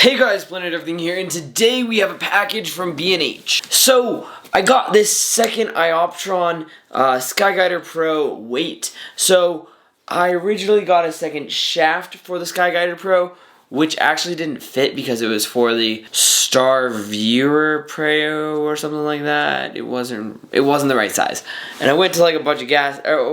Hey guys, Planet Everything here, and today we have a package from B&H. So, I got this second Ioptron SkyGuider Pro weight. So, I originally got a second shaft for the SkyGuider Pro, which actually didn't fit because it was for the Star Viewer Pro or something like that. It wasn't the right size. And I went to like a bunch of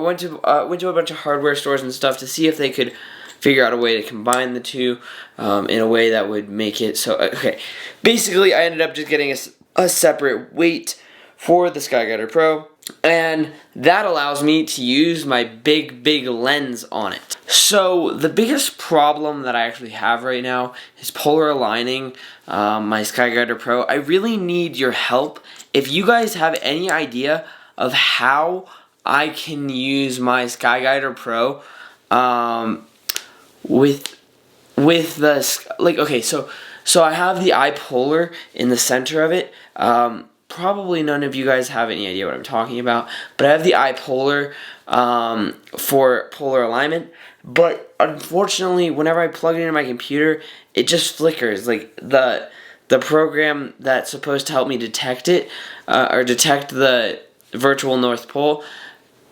went to a bunch of hardware stores and stuff to see if they could figure out a way to combine the two in a way that would make it so, okay. Basically, I ended up just getting a separate weight for the SkyGuider Pro, and that allows me to use my big lens on it. So, the biggest problem that I actually have right now is polar aligning my SkyGuider Pro. I really need your help. If you guys have any idea of how I can use my SkyGuider Pro, with the, like, okay, so I have the iPolar in the center of it. Probably none of you guys have any idea what I'm talking about, but I have the iPolar for polar alignment, but unfortunately, whenever I plug it into my computer, it just flickers. Like, the program that's supposed to help me detect it, or detect the virtual North Pole,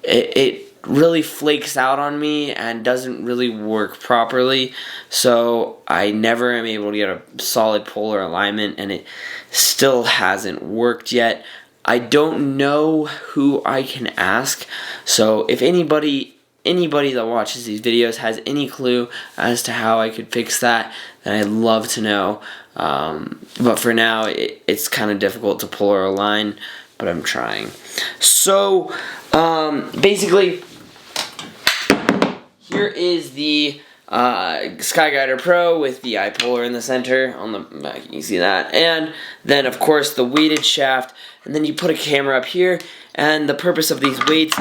it really flakes out on me and doesn't really work properly, so I never am able to get a solid polar alignment, and it still hasn't worked yet. I don't know who I can ask, so if anybody that watches these videos has any clue as to how I could fix that, then I'd love to know. But for now, it's kind of difficult to polar align, but I'm trying. So, basically, here is the SkyGuider Pro with the iPolar in the center. On the back, you can see that. And then, of course, the weighted shaft. And then you put a camera up here. And the purpose of these weights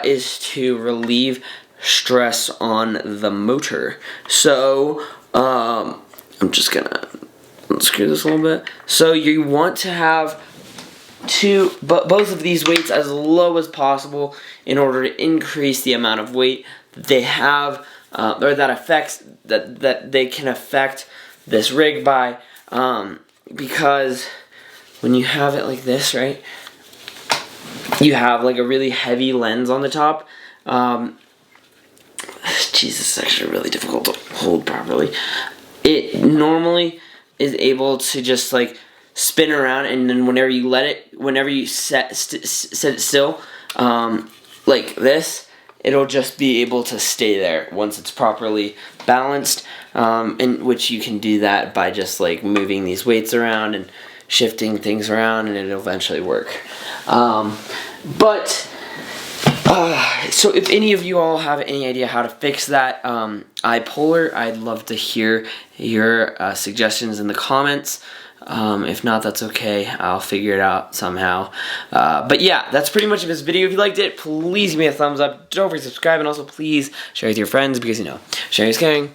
is to relieve stress on the motor. So, I'm just going to unscrew this a little bit. So, you want to have both of these weights as low as possible in order to increase the amount of weight that they have, or that they can affect this rig by, because when you have it like this, right, you have like a really heavy lens on the top. Jesus, it's actually really difficult to hold properly. It normally is able to just like spin around, and then whenever you set it still, like this, it'll just be able to stay there once it's properly balanced, in which you can do that by just like moving these weights around and shifting things around, and it'll eventually work. So if any of you all have any idea how to fix that iPolar, I'd love to hear your suggestions in the comments. If not, that's okay. I'll figure it out somehow. But yeah, that's pretty much of this video. If you liked it, please give me a thumbs up. Don't forget to subscribe, and also please share with your friends, because, you know, sharing is caring.